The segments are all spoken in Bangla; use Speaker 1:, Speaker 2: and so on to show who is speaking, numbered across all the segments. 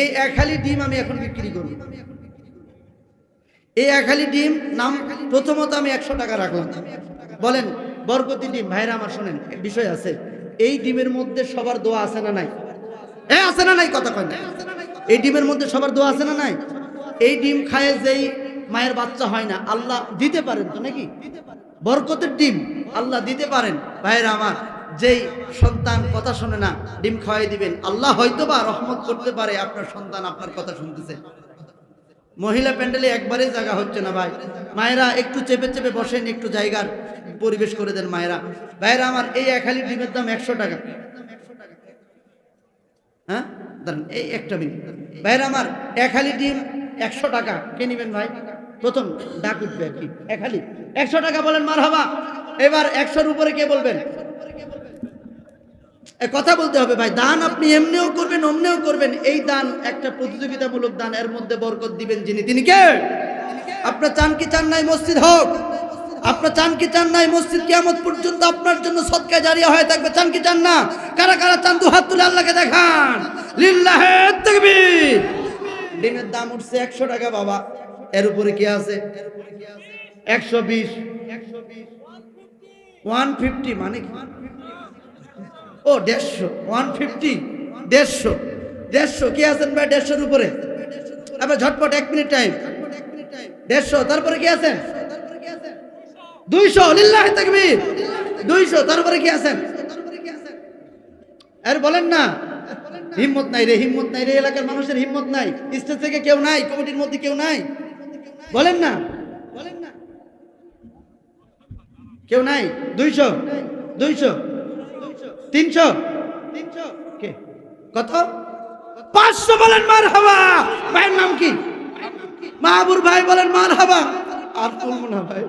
Speaker 1: এই এক হালি ডিম আমি এখন বিক্রি করব। এই এক হালি ডিম নাম প্রথমত আমি 100 টাকা রাখলাম। বলেন বরকতি ডিম। ভাইরা আমার শোনেন, বিষয় আছে। এই ডিমের মধ্যে সবার দোয়া আছে না নাই? আছে না নাই? কথা কয় না। এই ডিমের মধ্যে সবার দোয়া আছে না নাই? এই ডিম খায় যেই মায়ের বাচ্চা হয় না, আল্লাহ দিতে পারেন তো নাকি? বরকতের ডিম আল্লাহ দিতে পারেন। ভাইরা আমার, যেই সন্তান কথা শোনে না, ডিম খাওয়াই দিবেন, আল্লাহ হয়তো বা রহমত করতে পারে আপনার সন্তান আপনার কথা শুনতেছে। মহিলা প্যান্ডেলে একবারে জায়গা হচ্ছে না ভাই। মায়েরা একটু চেপে চেপে বসেন, একটু জায়গার পরিবেশ করে দেন মায়েরা। ভাইরা আমার, এই এক হালি ডিমের দাম 100 টাকা। হ্যাঁ দাঁড়ান, এই একটা মিনিট। ভাইরা আমার, এক হালি ডিম 100 টাকা। কে নিবেন ভাই? প্রথম ডাক উঠবে আর কি। এক হালি 100 টাকা, বলেন মারহাবা। এবার 100-র উপরে কে বলবেন? কথা বলতে হবে ভাই। দান আপনি এমনিও করবেন, অমনিও করবেন। এই দান একটা প্রতিযোগিতামূলক দান, এর মধ্যে বরকত দিবেন যিনি, তিনি কে? আপনার চান কি চান নাই মসজিদ হোক? আপনার চান কি চান নাই মসজিদ কিয়ামত পর্যন্ত আপনার জন্য সদকা জারিয়া হয়ে থাকবে? চান কি চান না? কারা কারা চান? দু হাত তুলে আল্লাহকে দেখান। লিল্লাহে তাকবীর। ডিমের দাম উঠছে 100 টাকা বাবা। এর উপরে কি আছে? 120, 150 মানে কি? ও 150, 150, 150 কি আছেন ভাই? 150-র উপরে আবার ঝটপট 1 মিনিট টাইম। 150, তারপরে কি আছেন? 200, লিল্লাহি তাকবীর। 200, তারপরে কি আছেন? আর বলেন না, হিম্মত নাই রে, হিম্মত নাই রে। এলাকার মানুষের হিম্মত নাই। স্টেজ থেকে কেউ নাই, কমিটির মধ্যে কেউ নাই। বলেন না, কেউ নাই। 200, 200, 300, কে কত? 500, বলেন মারহাবা। ভাইয়ের নাম কি? মাহবুর ভাই, বলেন মারহাবা। আর বলবো না ভাই।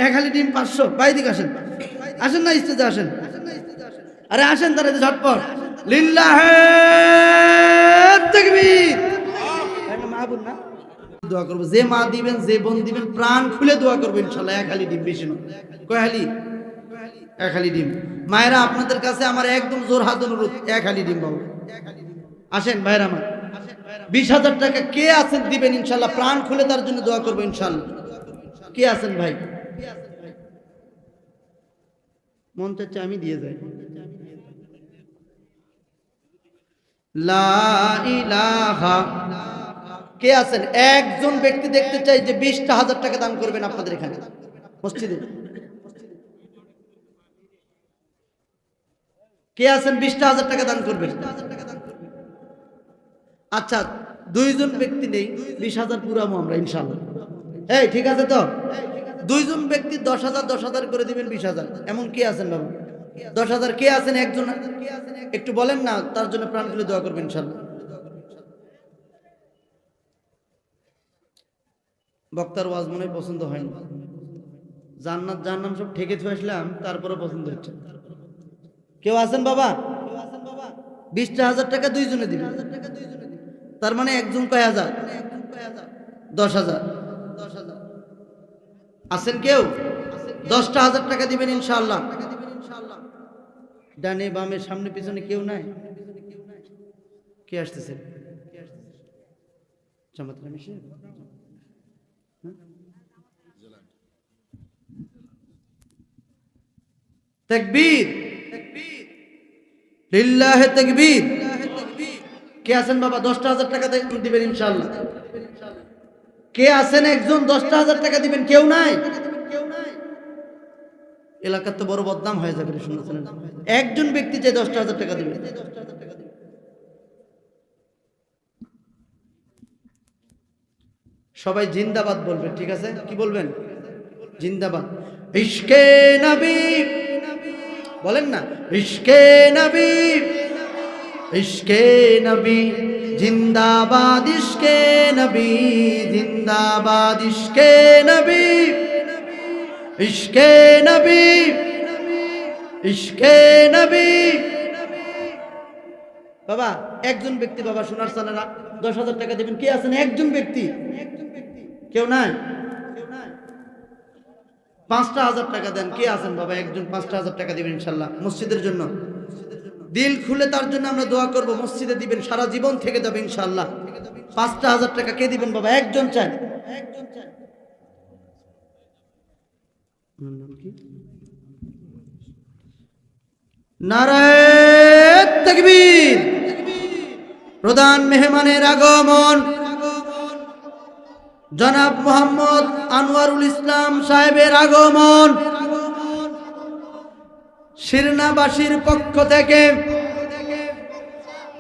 Speaker 1: এক হালি ডিম 500। ভাই দিকে আসেন, আসেন না স্টেজে আসেন। আরে আসেন তারা ঝটপট। লিল্লাহে তাকবীর। মাহবুর না, দোয়া করবো। যে মা দিবেন, যে বোন দিবেন, প্রাণ খুলে দোয়া করবো ইনশাল্লাহ। এক হালি ডিম, বেশি নয়। কয় হালি? এক হালি ডিম। মায়েরা, আপনাদের কাছে আমার একদম জোর হাত অনুরোধ, এক হালি ডিম বাবু। আসেন ভাইরা আমার। 20,000 টাকা কে আছেন দিবেন ইনশাল্লাহ? প্রাণ খুলে তার জন্য দোয়া করবো ইনশাল্লাহ। কে আছেন ভাই? মন চাচ্ছে আমি দিয়ে যাই। লা ইলাহা। কে আছেন? একজন ব্যক্তি দেখতে চাই যে 20,000 টাকা দান করবেন আপনাদের এখানে মসজিদে। কে আছেন 20,000 টাকা দান করবেন? আচ্ছা, 2 জন ব্যক্তি নেই, 20,000 পুরাবো আমরা ইনশাআল্লাহ। এই ঠিক আছে তো? 2 জন ব্যক্তি 10,000 10,000 করে দিবেন 20,000। এমন কে আছেন বাবু? 10,000 কে আছেন? একজন একটু বলেন না, তার জন্য প্রাণ খুলে দোয়া করবেন ইনশাআল্লাহ। বক্তার ওয়াজ মনে পছন্দ হয় না। জান্নাত জাহান্নাম সব ঠেকে থুয়ে আসলাম, তারপরে পছন্দ হচ্ছে। কেউ আছেন বাবা? 20,000 টাকা 2 জনে দিবেন। তার মানে একজন কয় হাজার? 10,000। আছেন কেউ? 10,000 টাকা দিবেন ইনশাআল্লাহ। ডানে বামে সামনে পিছনে কেউ নাই? কে আসতেছেন? জামাত রামিশে তাকবীর, লিল্লাহি তাকবীর। কে আছেন বাবা? 10,000 টাকা দিবেন ইনশাআল্লাহ। কে আছেন একজন 10,000 টাকা দিবেন? কেউ নাই? এলাকার তো বড় বদনাম হয়ে যাবে শুনছেন। একজন ব্যক্তি চাই 10,000 টাকা দিবেন। সবাই জিন্দাবাদ বলবেন, ঠিক আছে? কি বলবেন? জিন্দাবাদ। ইশকে নবী বলেন না, ইশকে নবী, ইশকে নবী জিন্দাবাদ, ইশকে নবী জিন্দাবাদ, ইশকে নবী, ইশকে নবী, ইশকে নবী। বাবা একজন ব্যক্তি, বাবা সোনার সালারা 10,000 টাকা দেবেন। কে আছেন? একজন ব্যক্তি। কেউ নাই? 5,000 টাকা দেন। কে আছেন বাবা? একজন 5,000 টাকা দিবেন ইনশাল্লাহ মসজিদের জন্য। দিল খুলে তার জন্য আমরা দোয়া করব। মসজিদে দিবেন, সারা জীবন থেকে যাবে ইনশাআল্লাহ। 5,000 টাকা কে দিবেন বাবা? একজন চাই। নারায়ে তাকবীর। প্রধান মেহমানের আগমন জনাব মোহাম্মদ আনোয়ারুল ইসলাম সাহেবের আগমন। শিরনাবাসীর পক্ষ থেকে,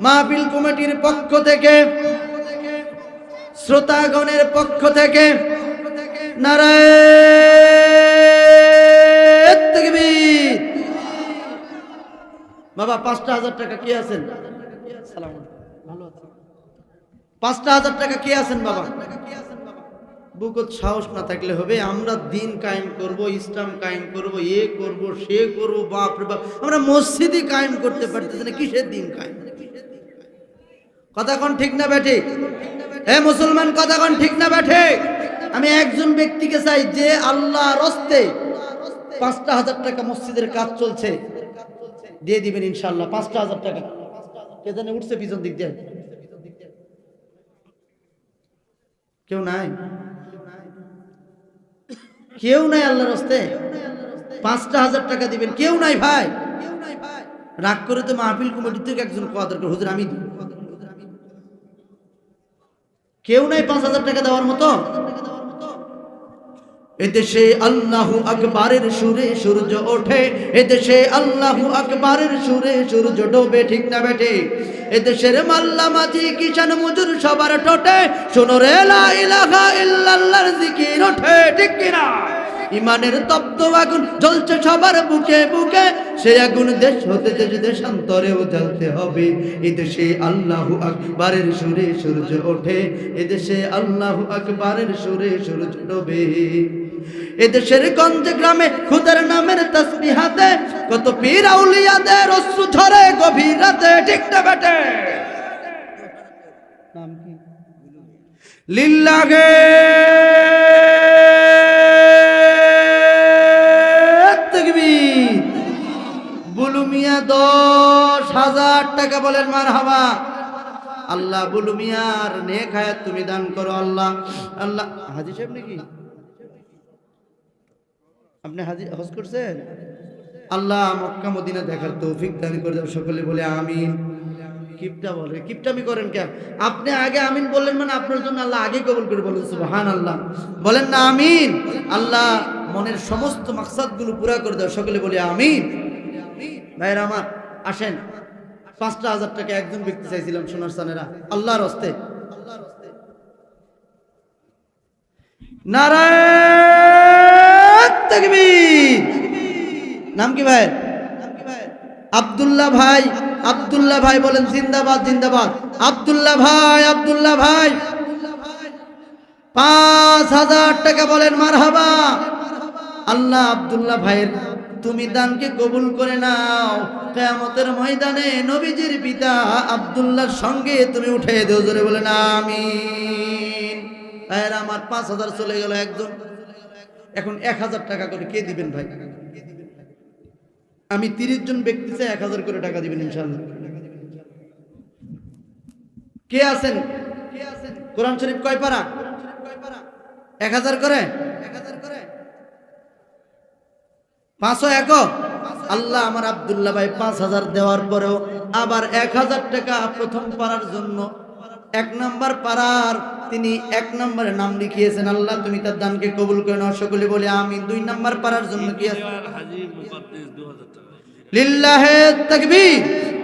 Speaker 1: মাহফিল কমিটির পক্ষ থেকে, শ্রোতাগণের পক্ষ থেকে নারায়ে তাকবীর। বাবা 5,000 টাকা কে আছেন? ভালো আছেন? 5,000 টাকা কে আছেন বাবা? বুকত সাহস না থাকলে হবে? আমরা দিন কায়েম করব, ইসলাম কায়েম করব, এ করব, সে করব, বাপ রে বাপ, আমরা মসজিদই কায়েম করতে পারতেছি না, কিসের দিন কায়েম? কথা কোন ঠিক না বেঠে? হে মুসলমান, কথা কোন ঠিক না বেঠে? আমি একজন ব্যক্তিকে চাই যে আল্লাহর রাস্তে 5,000 টাকা, মসজিদের কাজ চলছে, দিয়ে দিবেন ইনশাআল্লাহ। 5,000 টাকা কে জানে উঠছে পিছন দিক দিয়ে? কেউ নাই? কেউ নাই আল্লাহর রাস্তে? 5,000 টাকা দিবেন? কেউ নাই ভাই? রাগ করে তো মাহফিল কমিটি থেকে একজন কোয়া দরকার, হুজুর আমি দিব। কেউ নাই 5,000 টাকা দেওয়ার মতো? এদেশে আল্লাহু আকবারের সুরে সূর্য ওঠে, এদেশে আল্লাহু আকবারের সুরে সূর্য ডোবে, ঠিক না বেঠে? এদেশের মাল্লা মাঝি কিষান মজুর সবার ঠোঁটে শোনো রে লা ইলাহা ইল্লাল্লাহর জিকির ওঠে, ঠিক কিনা? ইমানের তপ্ত আগুন জ্বলছে সবার বুকে বুকে, সেই আগুন দেশ হতে দেশ দেশান্তরেও জ্বলতে হবে। এদেশে আল্লাহু আকবারের সুরে সূর্য ওঠে, এদেশে আল্লাহু আকবারের সুরে সূর্য ডোবে। এদেশের গঞ্জে গ্রামে খুদার নামের তাসবিহাতে কত পীর আউলিয়াদের অশ্রু ঝরে গভীর রাতে, ঠিক না বেটে? নাম কি? লিল্লাহে তাকবীর। বুলু মিয়া 10,000 টাকা বলেন মারহাবা। আল্লাহ বুলু মিয়ার নেক হায়াত তুমি দান করো আল্লাহ। আল্লাহ হাজী সাহেব নাকি আপনি হজ করছেন? আল্লাহ মক্কা মদিনা দেখার তৌফিক দান করে দাও, সকলে বলে আমিন। কিপটা বলে, কিপটামি করেন কেন? আপনি আগে আমিন বললেন মানে আপনার জন্য আল্লাহ আগে কবুল করে, বলেন সুবহানাল্লাহ। বলেন না আমিন? আল্লাহ মনের সমস্ত মাকসাদগুলো পুরা করে দাও, সকলে বলে আমিন। ভাইরা আমার আসেন, 5,000 টাকা একজন ব্যক্তি চাইছিলাম সোনার সানেরা আল্লাহর হস্তে। নারায়ে তাকবীর। নাম কি ভাই? আব্দুল্লাহ ভাই। আব্দুল্লাহ ভাই বলেন জিন্দাবাদ জিন্দাবাদ। আব্দুল্লাহ ভাই, আব্দুল্লাহ ভাই 5,000 টাকা বলেন মারহাবা। আল্লাহ আব্দুল্লাহ ভাইয়ের তুমি দানকে কবুল করে নাও, কিয়ামতের ময়দানে নবীজির পিতা আব্দুল্লাহর সঙ্গে তুমি উঠে দেও, জোরে বলেন আমিন। ভাইরা আমার 5,000 চলে গেল একজন, এখন 1,000 টাকা করে কে দিবেন ভাই? আমি 30 জন ব্যক্তি চাই 1,000 করে টাকা দিবেন ইনশাআল্লাহ। কে আছেন? কোরআন শরীফ কয় পারা? 1,000 করে? 501। আল্লাহ আমার আব্দুল্লাহ ভাই 5,000 দেওয়ার পরেও আবার 1,000 টাকা প্রথম পারার জন্য 1 নম্বর পারার তিনি 1 নম্বরে নাম লিখিয়েছেন। আল্লাহ তুমি তার দানকে কবুল করে নাও, সকলে বলে আমিন। 2 নম্বর পারার জন্য কি আছে? লিল্লাহে তাকবীর।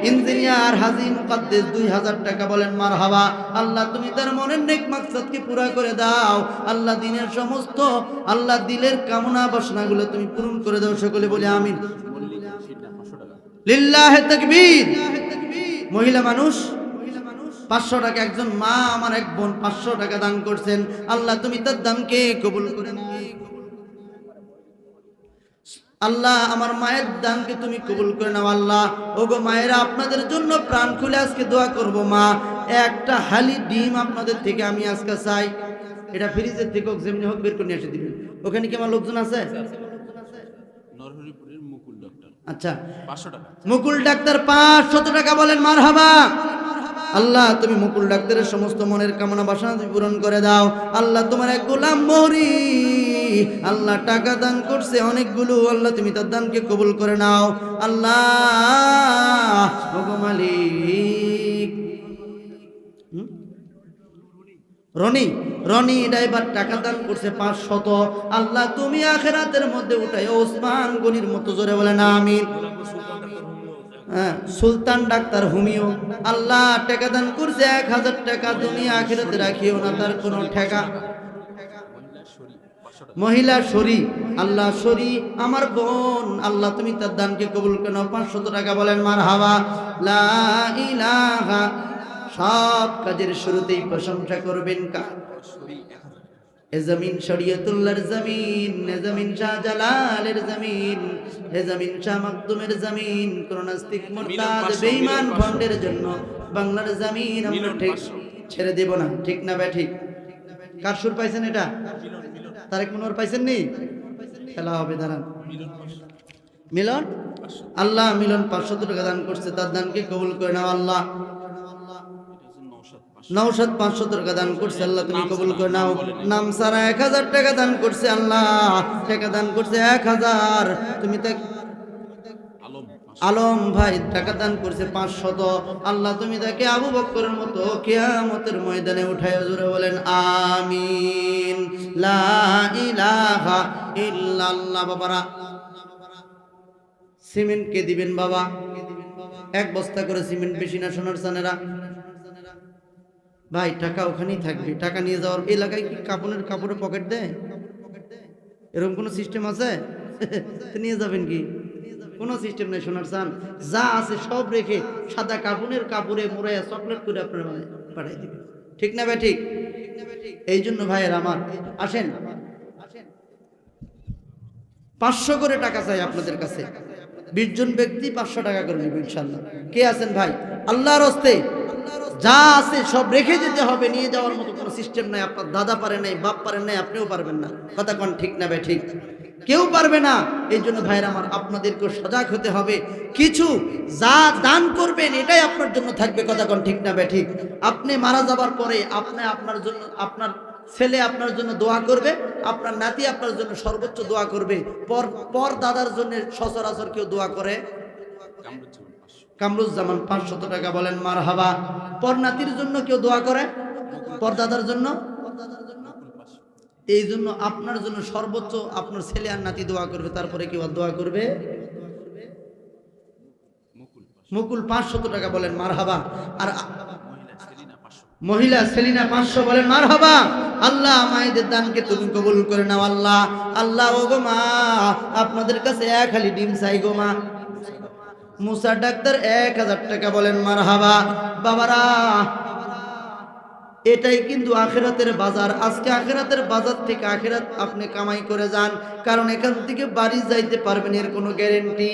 Speaker 1: ইঞ্জিনিয়ার হাজী মুকাদ্দেস 2,000 টাকা বলেন মারহাবা। আল্লাহ তুমি তার মনের নেক মাকসাদকে পুরা করে দাও। আল্লাহ দিনের সমস্ত আল্লাহ দিলের কামনা বাসনাগুলো তুমি পূরণ করে দাও, সকলে বলে আমিন। লিল্লাহে তাকবীর। মহিলা মানুষ 500 টাকা, একজন মা আমার এক বোন 500 টাকা দান করছেন। আল্লাহ তুমি তার দানকে কবুল করে নাও। আল্লাহ আমার মায়ের দানকে তুমি কবুল করে নাও। আল্লাহ ওগো মায়েরা আপনাদের জন্য প্রাণ খুলে আজকে দোয়া করব। মা একটা হালি ডিম আপনাদের থেকে আমি আজকে চাই, এটা ফ্রিজের থেকে হোক যেমনি হোক বের করে নিয়ে এসে দিবেন। ওখানে কি আমার লোকজন আছে? নরহরিপুরের মুকুল ডক্টর আচ্ছা 500 টাকা। মুকুল ডাক্তার 500 টাকা বলেন মারহাবা। আল্লাহ তুমি মুকুল ডাক্তারের সমস্ত মনের কামনা বাসনা তুমি পূরণ করে দাও। আল্লাহ তোমার এক গোলাম মহরি আল্লাহ টাকা দান করছে অনেকগুলো, আল্লাহ তুমি তার দানকে কবুল করে নাও। আল্লাহ ওগো মালিক। রনি ড্রাইভার টাকা দান করছে 500। আল্লাহ তুমি আখিরাতের মধ্যে উঠাই ওসমান গনির মতো জোরে বলেন আমিন। সুলতান ডাক্তার হোমিও আল্লাহ টাকা দান করছে 1000 টাকা, দুনিয়া আখিরাতে রাখিও না তার কোনো টাকা। মহিলা শরী আল্লাহ শরী আমার বোন আল্লাহ তুমি তার দানকে কবুল করে নাও। 500 টাকা বলেন মারহাবা। লা ইলাহা সব কাজের শুরুতেই প্রশংসা করবেন কার? এ জমিন শরীয়তুল্লাহর জমিন, এ জমিন শাহজালালের জমিন, এ জমিন শাহ মাকদুমের জমিন। কোন নাস্তিক মুরতাদ বেঈমান ভণ্ডের জন্য বাংলার জমিন আমরা ঠিক ছেড়ে দেব না। ঠিক না বে ঠিক? কার সুর পাইছেন এটা? তারেক মনোয়ার পাইছেন নি? খেলা হবে দাঁড়ান। মিলন আল্লাহ মিলন 500 টাকা দান করছে, তার দানকে কবুল করে নাও আল্লাহ। নওশাদ 500 টাকা দান করছে, আল্লাহ তুমি কবুল করে নাও। নাম সারা 1000 টাকা দান করছে, আল্লাহ টাকা দান করছে 1000। তুমি তাকে আলম ভাই টাকা দান করছে 500। আল্লাহ তুমি তাকে আবু বকরের মতো কিয়ামতের ময়দানে উঠায় জোরে বলেন আমিন। লা ইলাহা ইল্লাল্লাহ। বাবারা সিমেন্ট কে দিবেন বাবা? 1 বস্তা করে সিমেন্ট বেশি না সোনার চানেরা? ভাই টাকা ওখানেই থাকবে, টাকা নিয়ে যাওয়ার। এলাকায় কি কাপড়ে পকেট দেয়? এরকম কোনো সিস্টেম আছে? নিয়ে যাবেন কি? কোনো সিস্টেম নেই সোনার চান। যা আছে সব রেখে সাদা কাপড়ে মোড়াইয়া চকলেট করে আপনার পাঠাই দিবে। ঠিক না ভাই ঠিক? এই জন্য ভাইয়ের আমার আসেন 500 করে টাকা চাই আপনাদের কাছে। 20 জন ব্যক্তি 500 টাকা করে নেবেন ইনশাআল্লাহ। কে আছেন ভাই? আল্লাহর হস্তে যা আছে সব রেখে যেতে হবে, নিয়ে যাওয়ার মতো কোনো সিস্টেম নাই। আপনার দাদা পারে নাই, বাপ পারেন নাই, আপনিও পারবেন না। কথা কোন ঠিক না ভাই ঠিক? কেউ পারবে না। এই জন্য ভাইরা আমার আপনাদেরকে সজাগ হতে হবে। কিছু যা দান করবেন এটাই আপনার জন্য থাকবে। কথা কোন ঠিক না ভাই ঠিক? আপনি মারা যাবার পরে আপনার জন্য আপনার ছেলে আপনার জন্য দোয়া করবে, আপনার নাতি আপনার জন্য সর্বোচ্চ দোয়া করবে। পর দাদার জন্য সচরাচর কেউ দোয়া করে? কামরুজ্জামান 500 টাকা বলেন মারহাবা। পর নাতির জন্য কেউ দোয়া করে? পর দাদার জন্য? এই জন্য আপনার জন্য সর্বোচ্চ আপনার ছেলে আর নাতি দোয়া করবে, তারপরে কেউ দোয়া করবে? মুকুল 500 টাকা বলেন মারহাবা। আর মহিলা সেলিনা 500 বলেন মারহাবা। আল্লাহ মায়েদের দানকে তুমি কবুল করে নাও আল্লাহ। আল্লাহ ও গো মা আপনাদের কাছে এক হালি ডিম চাই গো মা। মুসা ডাক্তার 1000 টাকা বলেন মারহাবা। বাবারা এটাই কিন্তু আখিরাতের বাজার। আজকে আখিরাতের বাজার থেকে আখিরাত আপনি কামাই করে যান, কারণ এখান থেকে বাড়ি যাইতে পারবেন এর কোনো গ্যারেন্টি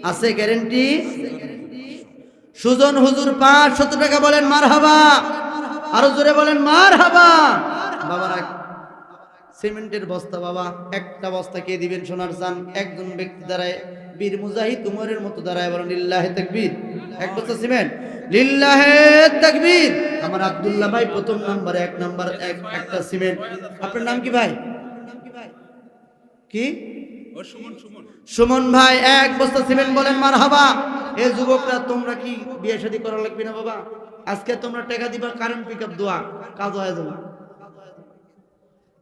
Speaker 1: আছে? গ্যারেন্টি? সুজন হুজুর 500 টাকা বলেন মারহাবা। আরো জোরে বলেন মারহাবা। বাবারা সিমেন্টের বস্তা বাবা, একটা বস্তা কে দিবেন সোনার চান? একজন ব্যক্তি দ্বারায় বীর মুজাহিদ উমরের মতো দাঁড়ায় বলেন লিল্লাহে তাকবীর। 1 বস্তা সিমেন্ট লিল্লাহে তাকবীর। আমার আব্দুল্লাহ ভাই প্রথম নাম্বারে 1 নাম্বার একটা সিমেন্ট। আপনার নাম কি ভাই? কি? সুমন ভাই 1 বস্তা সিমেন্ট বলেন মারহাবা। এ যুবকরা তোমরা কি বিয়ে শাদী করা লাগবে না বাবা? আজকে তোমরা টাকা দিবা, কারেন্ট পিকআপ দোয়া কাজ হয়ে যাবে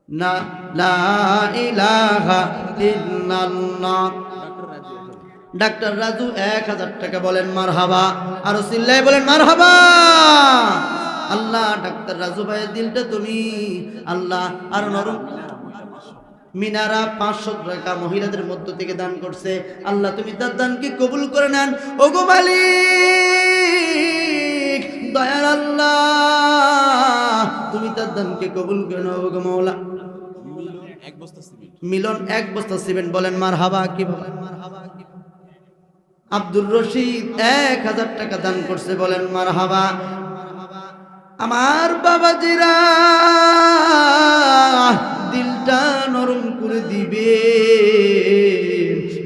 Speaker 1: না। লা ইলাহা ইল্লাল্লাহ। ডাক্তার রাজু 1000 টাকা বলেন মারহাবা। আর চিল্লায় বলেন মারহাবা। আল্লাহ ডাক্তার রাজু ভাইয়ের দিলটা তুমি আল্লাহ আর নরম। মিনারা 500 টাকা মহিলাদের মধ্য থেকে দান করছে, আল্লাহ তুমি তার দানকে কবুল করে নেন। ওগো মালিক দয়ার আল্লাহ তুমি তার দানকে কবুল করে নাও ওগো মাওলা। মিলন 1 বস্তা সিমেন্ট বলেন মারহাবা। কি বলেন মারহাবা? আব্দুর রশিদ 1000 টাকা দান করছে বলেন মারহাবা। আমার বাবাজিরা দিলটা নরম করে দিবে।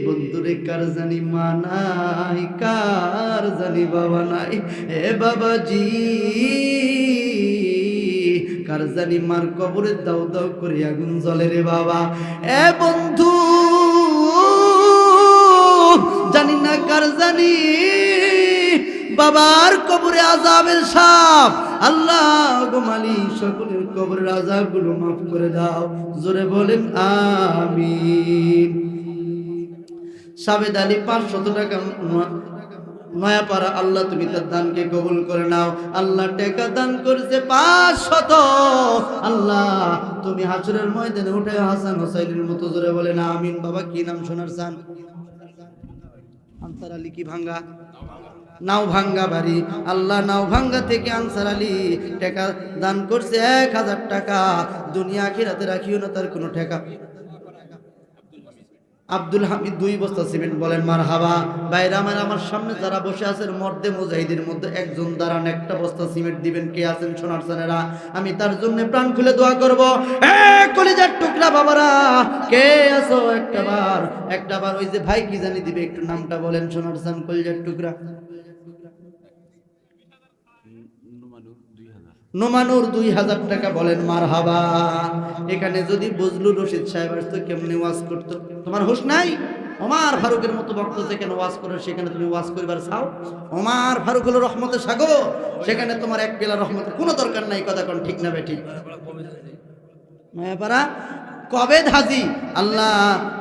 Speaker 1: বন্ধুরে কার জানি মা নাই, কার জানি বাবা নাই, এ বাবাজি কার জানি মার কবরে দাও দাও করে আগুন জ্বলে রে বাবা। এ বন্ধু জানি না কার জানি বাবার কবরে আযাবের সাপ। আল্লাহ গো মালিক সকলের কবরের আযাবগুলো মাফ করে দাও, জোরে বলেন আমিন। সাবেদ আলী 500 টাকা নয়াপাড়া, আল্লাহ তুমি তার দানকে কবুল করে নাও। আল্লাহ টাকা দান করেছে 500, আল্লাহ তুমি হাসরের ময়দানে উঠে হাসান হোসাইনের মতো, জোরে বলেন আমিন। বাবা কি নাম শোনার চান? আনসার আলী কি ভাঙ্গা, নাও ভাঙ্গা বাড়ি। আল্লাহ নাও ভাঙ্গা থেকে আনসার আলী টাকা দান করছে 1000 টাকা। দুনিয়া আখিরাতে রাখিও না তার কোনো টাকা। আব্দুল হামিদ 2 বস্তা সিমেন্ট, বলেন মারহাবা। ভাইরা আমার সামনে যারা বসে আছেন মর্দে মুজাহিদের মধ্যে একজন দাঁড়ান, একটা বস্তা সিমেন্ট দিবেন। কে আছেন সোনার সানেরা? আমি তার জন্য প্রাণ খুলে দোয়া করব। কলিজার টুকরা বাবারা কে আছো? একটা বার ওই যে ভাই কি জানি দিবে, একটু নামটা বলেন সোনার সান কলিজার টুকরা। নোমানুর 2000 টাকা, বলেন মারহাবা। এখানে যদি বজলুর রশিদ সাহেব আসতো কেমনে ওয়াজ করতো? তোমার হুঁশ নাই? ওমর ফারুকের মতো বক্তা যেখানে ওয়াজ করে সেখানে তুমি ওয়াজ করবার চাও? ওমর ফারুক হলো রহমতের সাগর, সেখানে তোমার এক বেলা রহমতের কোনো দরকার নাই। কথা কোন ঠিক না বেঠিক? মায়াপাড়া কবেদ হাজি, আল্লাহ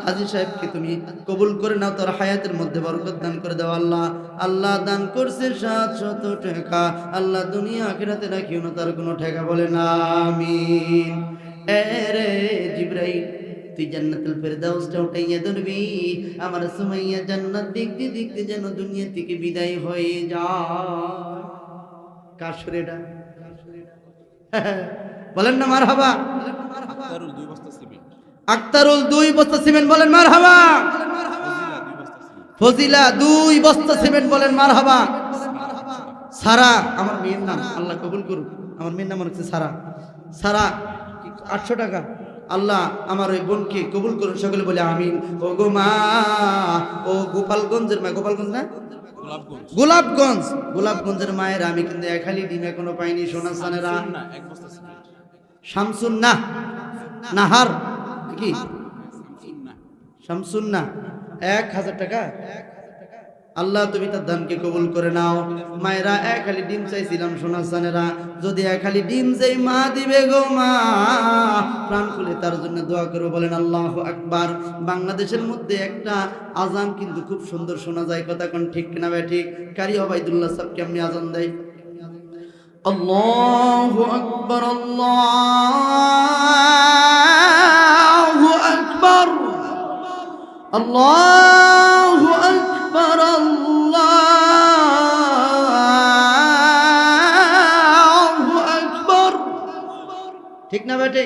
Speaker 1: হাজি সাহেবকে তুমি কবুল করে নাও, তার হায়াতের মধ্যে বরকত দান করে দাও। আল্লাহ আল্লাহ দান করছে 700 টাকা, আল্লাহ দুনিয়া আখিরাতে রাখিও না তার কোনো টাকা, বলেন আমিন। এরে জিবরাইল তুই জান্নাতুল ফেরদাউসটা উঠাইয়া ধরবি, আমার সুমাইয়া জান্নাত দেখতে দেখতে যেন দুনিয়া থেকে বিদায় হয়ে যায়। কার সুরে এটা? বলেন না মারহাবা। আক্তারুল 2 বস্তা সিমেন্ট, বলেন মারহাবা। ফজিলা 2 বস্তা সিমেন্ট, বলেন মারহাবা। সারা আমার মেয়ের নাম, আল্লাহ কবুল করুক। আমার মেয়ের নাম হচ্ছে সারা। সারা 800 টাকা, আল্লাহ আমার ওই বোনকে কবুল করুন, সকলে বলে আমিন। ও গো মা, ও গোপালগঞ্জের মা, গোপালগঞ্জ না গোলাপগঞ্জের মায়ের আমি কিন্তু খালি ডিম এখনো পাইনি। সোনা সানেরা শামসুন না নাহার কি শামসুন না 1000 টাকা, আল্লাহ তুমি তার দানকে কবুল করে নাও। মায়েরা খালি ডিম চাইছিলাম, সোনা সানেরা যদি খালি ডিম চাই মা দিবে গো মা, প্রাণ খুলে তার জন্য দোয়া করবো, বলেন আল্লাহু আকবার। বাংলাদেশের মধ্যে একটা আজান কিন্তু খুব সুন্দর শোনা যায়, কথা কোন ঠিক না ভাই ঠিক? কারি ওবাইদুল্লাহ সাহেব কেমনি আজান দেয়? আল্লাহু আকবার, আল্লাহু আকবার, আল্লাহু আকবার, আল্লাহু আকবার। ঠিক না বেটে?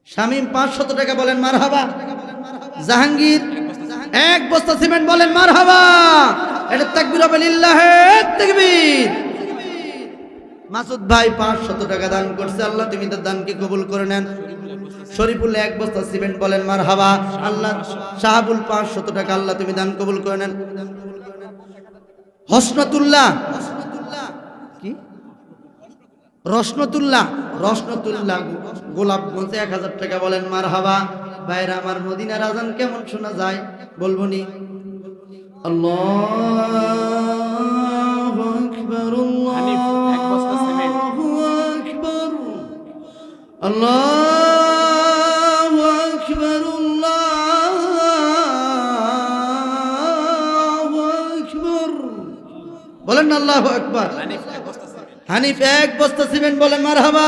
Speaker 1: শামীম 500 টাকা, বলেন মারহাবা। জাহাঙ্গীর 1 বস্তা সিমেন্ট, বলেন মারহাবা। এটা তাকবীর হবে, লিল্লাহে তাকবীর। মাসুদ ভাই 500 টাকা দান করছে, আল্লাহ তুমি তার দানকে কবুল করে নেন। শরীফুল 1 বস্তা সিমেন্ট, বলেন মারহাবা। আল্লাহ শাহাবুল 500 টাকা, আল্লাহ তুমি দান কবুল করে নেন। হসনতুল্লাহ কি রসনতুল্লাহ গোলাপগঞ্জ 1000 টাকা, বলেন মারহাবা। ভাইরা আমার মদিনার আজান কেমন শোনা যায় বলবো নি? আল্লাহু আকবার, আল্লাহু আকবার, আল্লাহু আকবার, আল্লাহু আকবার, বলেন আল্লাহু আকবার। হানিফ 1 বস্তা সিমেন্ট, বলেন মারহাবা।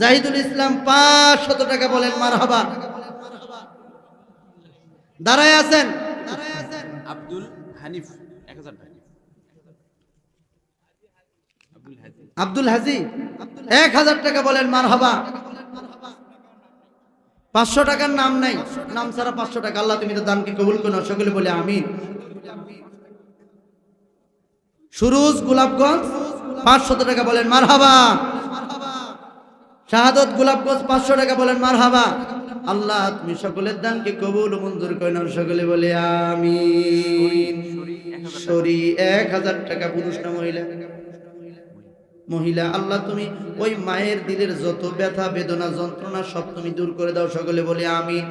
Speaker 1: জাহিদুল ইসলাম 500 টাকা, বলেন মারহাবা। দাঁড়ায় আছেন
Speaker 2: আব্দুল হানিফ 1000 টাকা,
Speaker 1: আব্দুল হাজি 1000 টাকা, বলেন মারহাবা। 500 টাকার নাম নাই, নাম ছাড়া 500 টাকা, আল্লাহ তুমি তো দানকে কবুল করো, সকলে বলে আমিন। সুরুজ গোলাপগঞ্জ 500 টাকা, বলেন মারহাবা। শাহাদত গোলাপগঞ্জ 500 টাকা, বলেন মারহাবা। আল্লাহ তুমি সকলের দানকে কবুল ও মঞ্জুর করে নাও, সকলে বলে আমিন। সরি 1000 টাকা, পুরুষ না মহিলা? মহিলা। আল্লাহ তুমি ওই মায়ের দিলের যত ব্যথা বেদনা যন্ত্রণা সব তুমি দূর করে দাও, সকলে বলে আমিন।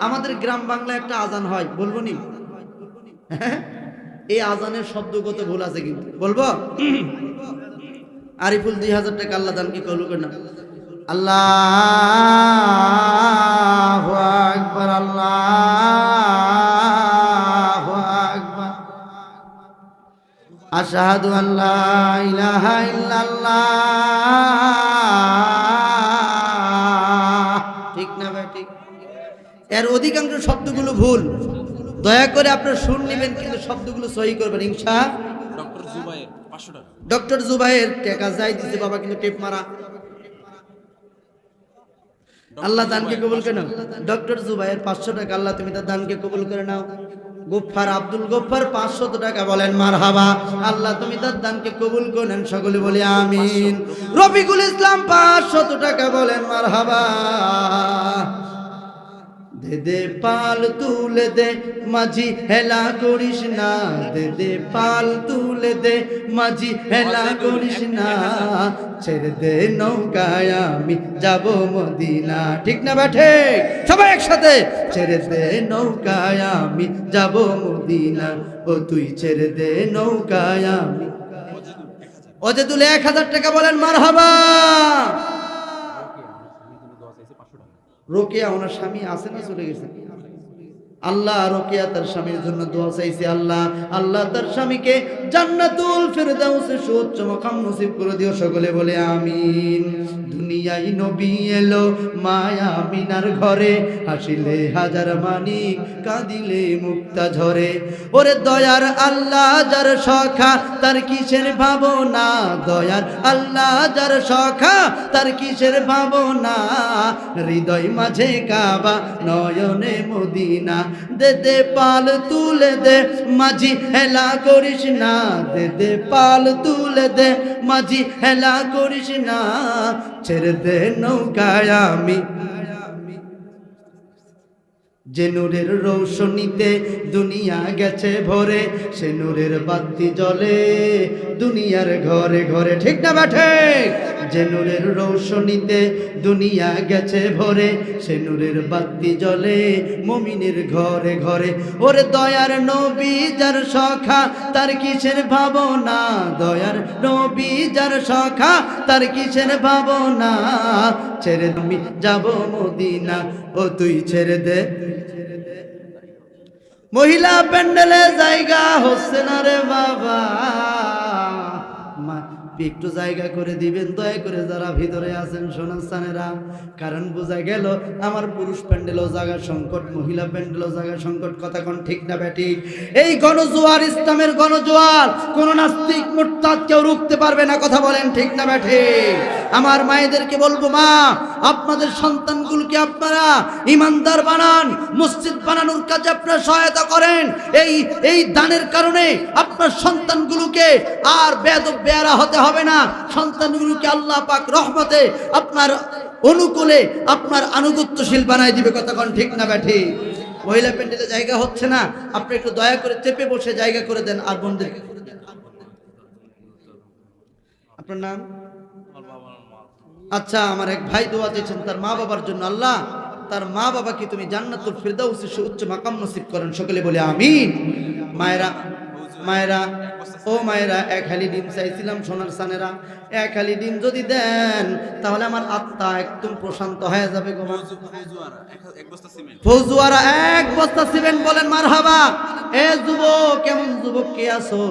Speaker 1: আমাদের গ্রাম বাংলা একটা আজান হয়, বলবো নি? এই আজানের শব্দগত ভুল আছে কিন্তু, বলবো? আরিফুল 2000 টাকা, আল্লাহ দানকে কবুল করে নাও। আল্লাহু আকবার, আল্লাহু আকবার। আশহাদু আল্লা ইলাহা ইল্লাল্লাহ। ঠিক না ভাই? ঠিক। এর অধিকাংশ শব্দগুলো ভুল, দয়া করে আপনারা শুন নেবেন, কিন্তু শব্দগুলো সহি করবেন ইনশাআল্লাহ।
Speaker 2: ডক্টর জুবায়ের 500 টাকা।
Speaker 1: ডক্টর জুবায়ের টাকা যাই দিছে বাবা, কিন্তু টেপ মারা। আল্লাহ দানকে কবুল করে নাও। ডক্টর জুবায়ের 500 টাকা, আল্লাহ তুমি তার দানকে কবুল করে নাও। গোফার আব্দুল গোফার 500 টাকা, বলেন মারহাবা। আল্লাহ তুমি তার দানকে কবুল করে নেন, সকলে বলে আমিন। রফিকুল ইসলাম 500 টাকা, বলেন মারহাবা। দে দে পাল তুলে দে মাঝি, হেলা করিস না। দে দে পাল তুলে দে মাঝি, হেলা করিস না। ছেড়ে দে নৌকায় আমি যাব মদিনা। ঠিক না বেঠে? সবাই একসাথে। ছেড়ে দে নৌকায় আমি যাব মদিনা, ও তুই ছেড়ে দে নৌকায় আমি। অজেদুল 1000 টাকা, বলেন মারহাবা। রোকেয়া ওনার স্বামী আছে না চলে গেছে? আল্লাহ রোকেয়া তার স্বামীর জন্য দোয়া চাইছে। আল্লাহ আল্লাহ তার স্বামীকে জান্নাতুল ফেরদাউসে সুউচ্চ মাকাম নসিব করে দিও, সকলে বলে আমিন। দুনিয়ায় নবী এলো মায়া আমিনার ঘরে, হাসিলে হাজার মানিক কাঁদিলে মুক্তা ঝরে। ওরে দয়ার আল্লাহ যার সখা তার কিসের ভাবনা, দয়ার আল্লাহ যার সখা তার কিসের ভাবনা। হৃদয় মাঝে কাবা নয়নে মদিনা। দে দে পাল তুলে দে মাঝি, হেলা করিস না। দে দে পাল তুলে দে মাঝি, হেলা করিস না। ছেড়ে দে নৌকায় আমি। যে নূরের রৌশনীতে দুনিয়া গেছে ভরে, সে নূরের বাতি জ্বলে দুনিয়ার ঘরে ঘরে। ঠিক না বেঠে? যে নূরের রৌশনীতে দুনিয়া গেছে ভরে, সে নূরের বাতি জ্বলে মুমিনের ঘরে ঘরে। ওরে দয়ার নবী যার সখা তার কিসের ভাবনা, দয়ার নবী যার সখা তার কিসের ভাবনা। ছেড়ে আমি যাব মদিনা, ও তুই ছেড়ে দে। মহিলা প্যান্ডেলে জায়গা হচ্ছে না রে বাবা, একটু জায়গা করে দিবেন দয়া করে যারা ভিতরে আছেন সোনাস্থানেরা। কারণ বোঝা গেল আমার পুরুষ প্যান্ডেলও জায়গা সংকট, মহিলা প্যান্ডেলও জায়গা সংকট। কথা কোন ঠিক না ব্যাটিক? এই গণজোয়ার, ইসলামের গণজোয়ার, কোন নাস্তিক মুরতাদ কেউ রুখতে পারবে না। কথা বলেন ঠিক না ব্যাটিক? আমার মায়েদেরকে বলবো, মা আপনাদের সন্তানগুলোকে আপনারা ইমানদার বানান, মসজিদ বানানোর কাজে আপনারা সহায়তা করেন। এই দানের কারণে আপনার সন্তানগুলোকে আর বেয়াদব বেয়ারা হতে হবে না। সন্তানগুলোকে আল্লাহ পাক রহমতে আপনার অনুকূলে আপনার আনুগত্যশীল বানায় দিবে। কথা কোন ঠিক না ব্যাঠি? মহিলা প্যান্ডেলে জায়গা হচ্ছে না, আপনি একটু দয়া করে চেপে বসে জায়গা করে দেন। আর বোনদের আপনার নাম? আচ্ছা, আমার এক ভাই দোয়া দিয়েছেন তার মা বাবার জন্য। আল্লাহ তার মা বাবাকে তুমি জান্নাতুল ফিরদাউসে উচ্চ মাকাম নসিব করেন, সকলে বলে আমিন। মায়েরা মায়েরা ও মায়েরা, এক হালি ডিম চাইছিলাম সোনার সানেরা। এক হালি ডিম যদি দেন তাহলে আমার আত্মা একদম প্রশান্ত হয়ে যাবে। ফৌজুয়ারা 1 বস্তা সিমেন্ট, বলেন মারহাবা। এ যুবক, কেমন যুবক কে আছো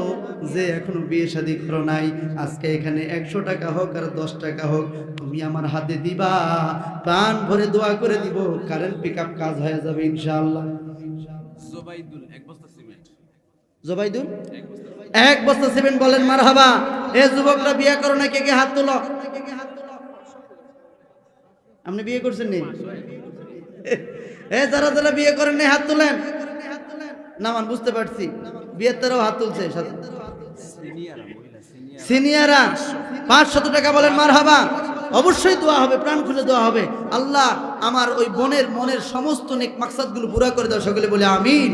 Speaker 1: যে এখনো বিয়ে শাদী করো নাই? আজকে এখানে 100 টাকা হোক আর 10 টাকা হোক তুমি আমার হাতে দিবা, প্রাণ ভরে দোয়া করে দিব, কারেন্ট পিকআপ কাজ হয়ে যাবে ইনশাআল্লাহ।
Speaker 2: জোবাইদুল 1 বস্তা সিমেন্ট।
Speaker 1: জোবাইদুল 1 বস্তা সিমেন্ট, বলেন মারহাবা। এ যুবকরা বিয়ে করো না, কে কে হাত তোলো। আপনি বিয়ে করছেন নি? এ যারা যারা বিয়ে করেন নাই হাত তোলেন। নামান, বুঝতে পারছি বিয়ের তারাও হাত তুলছে। সিনিয়ররা 500 টাকা, বলেন মারহাবা। অবশ্যই দোয়া হবে, প্রাণ খুলে দোয়া হবে। আল্লাহ আমার ওই বোনের মনের সমস্ত নেক মাকসাদগুলো পুরা করে দাও, সকলে বলে আমিন।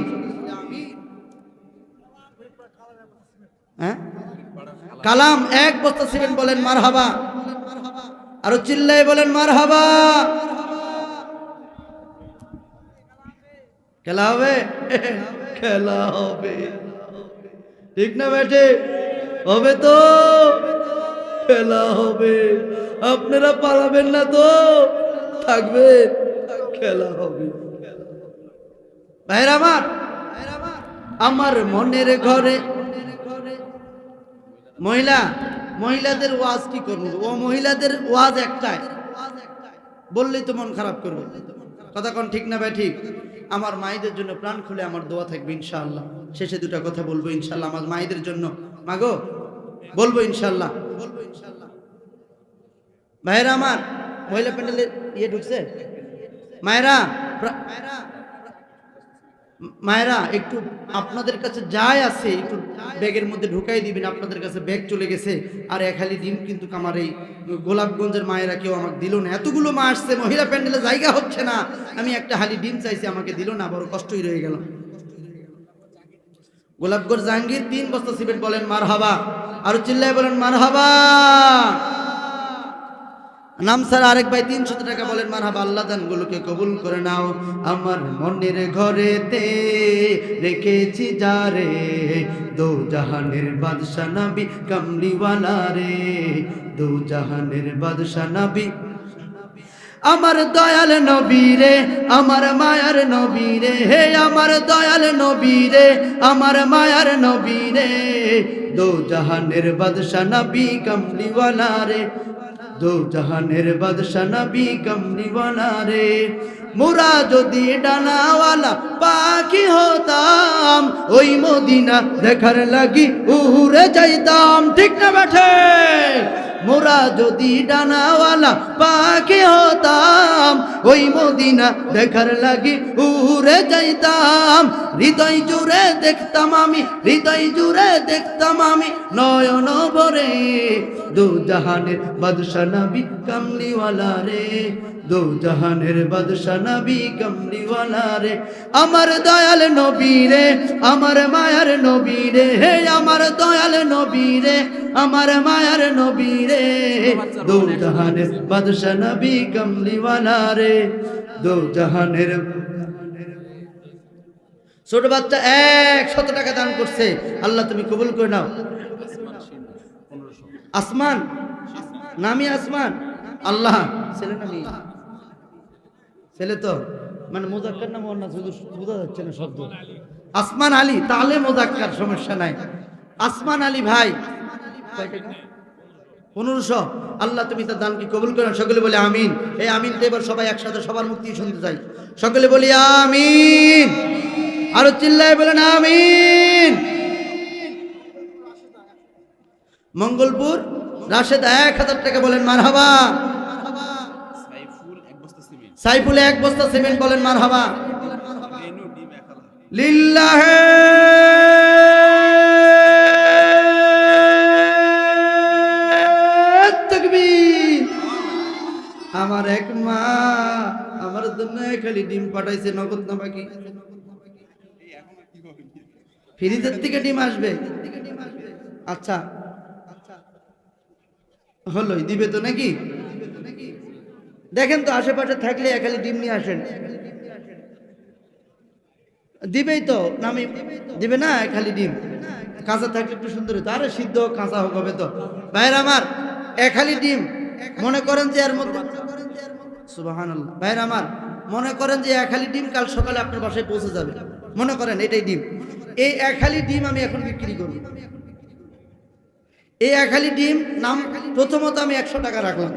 Speaker 1: হ্যাঁ, কালাম 1 বস্তা সিমেন্ট বলেন মারহাবা, আরো চিল্লায় বলেন মারহাবা। খেলা হবে, খেলা হবে, ঠিক না বেটে? হবে তো, খেলা হবে। আপনারা পালাবেন না তো, থাকবে, খেলা হবে। ভাইরা আমার, আমার মনের ঘরে মহিলাদের ওয়াজ কি করবো? ও মহিলাদের ওয়াজ একটাই, বললেই তো মন খারাপ করবে। কথা কোন ঠিক না ভাই? ঠিক। আমার মায়েদের জন্য প্রাণ খুলে আমার দোয়া থাকবে ইনশাআল্লাহ। শেষে দুটা কথা বলবো ইনশাআল্লাহ আমার মায়েদের জন্য। মাগো বলবো ইনশাআল্লাহ। ভাইরা আমার, মহিলা প্যান্ডেলে ঢুকছে। মায়েরা একটু আপনাদের কাছে যাই আছে একটু ব্যাগের মধ্যে ঢুকাই দিবেন। আপনাদের কাছে ব্যাগ চলে গেছে। আর এক হালি ডিম কিন্তু আমার এই গোলাপগঞ্জের মায়েরা কেউ আমাকে দিল না। এতগুলো মা আসছে, মহিলা প্যান্ডেলে জায়গা হচ্ছে না, আমি একটা হালি ডিম চাইছি, আমাকে দিল না, বড় কষ্টই রয়ে গেল। গোলাপগঞ্জ জাহাঙ্গীর 3 বস্তা সিমেন্ট বলেন মারহাবা, আরো চিল্লায় বলেন মারহাবা। নাম স্যার আরেক ভাই 300 টাকা বলেন মারহাবা। আল্লাহ দানগুলোকে কবুল করে নাও। আমার মনের ঘরেতে রেখেছি যারে, দো জাহানের বাদশা নবী কামলিওয়ালা রে, দো জাহানের বাদশা নবী আমার দয়াল নবী রে, আমার মায়ার নবী রে, হে আমার দয়াল নবী রে, আমার মায়ার নবী রে, দো জাহানের বাদশা নবী কামলিওয়ালা রে, দো জাহানের বাদশা নবী কামলিওয়ালা রে। মোরা যদি ডানাওয়ালা পাখি হতাম, ওই মদিনা দেখার লাগি উড়ে যাইতাম, ঠিক না বেঠে? মোরা যদি ডানাওয়ালা পাখি হতাম, ওই মদিনা দেখার লাগি উড়ে যাইতাম। হৃদয় জুড়ে দেখতাম আমি, হৃদয় জুড়ে দেখতাম আমি নয়ন ভরে, দো জাহানের বাদশা নবী কামলিওয়ালা রে, দো জাহানের বাদশা নবী কামলিওয়ালা রে। আমার দয়াল নবী রে, আমার মায়ার নবী রে, হে আমার দয়াল নবী রে, আমার মায়ার নবী রে, দো জাহানের বাদশা নবী কামলিওয়ালা রে, দো জাহানের। ছোট বাচ্চা 100 টাকা দান করছে, আল্লাহ তুমি কবুল করে নাও। আসমান, নামি আসমান, আল্লাহ ছেলে নামি, ছেলে তো মানে মুজাক্কার না মুয়ান্নাস বোঝা যাচ্ছে না শব্দ। আসমান আলী, তাহলে মুজাক্কার, সমস্যা নাই। আসমান আলী ভাই 1500, আল্লাহ তুমি তার দানকে কবুল করো। সকলে বলে আমিন। এই আমিন তো এবার সবাই একসাথে সবার মুক্তি শুনতে চাই। সকলে বলি আমিন, আরো চিল্লায় বলেন আমিন। মঙ্গলপুর রাশেদ 1000 টাকা বলেন মারহাবা। সাইফুল 1 বস্তা সিমেন্ট বলেন মারহাবা। লিল্লাহে তাকবীর। আমার এক মা আমার জন্য খালি ডিম পাঠাইছে, নগদ না বাকি। ফ্রিজের থেকে ডিম আসবে? আচ্ছা হলোই, দিবে তো নাকি? দেখেন তো আশেপাশে থাকলে খালি ডিম নিয়ে আসেন, দিবেই তো, নামি দিবে না খালি ডিম। কাঁচা থাকলে একটু সুন্দর হতো, আরে সিদ্ধ হোক কাঁচা হোক হবে তো। ভাইরা আমার, খালি ডিম মনে করেন যে এর মধ্যে, সুবহানাল্লাহ। ভাইরা আমার, মনে করেন যে খালি ডিম কাল সকালে আপনার বাসায় পৌঁছে যাবে, মনে করেন এটাই ডিম। এই খালি ডিম আমি এখন বিক্রি করব। এই খালি ডিম নাম প্রথমত আমি 100 টাকা রাখলাম,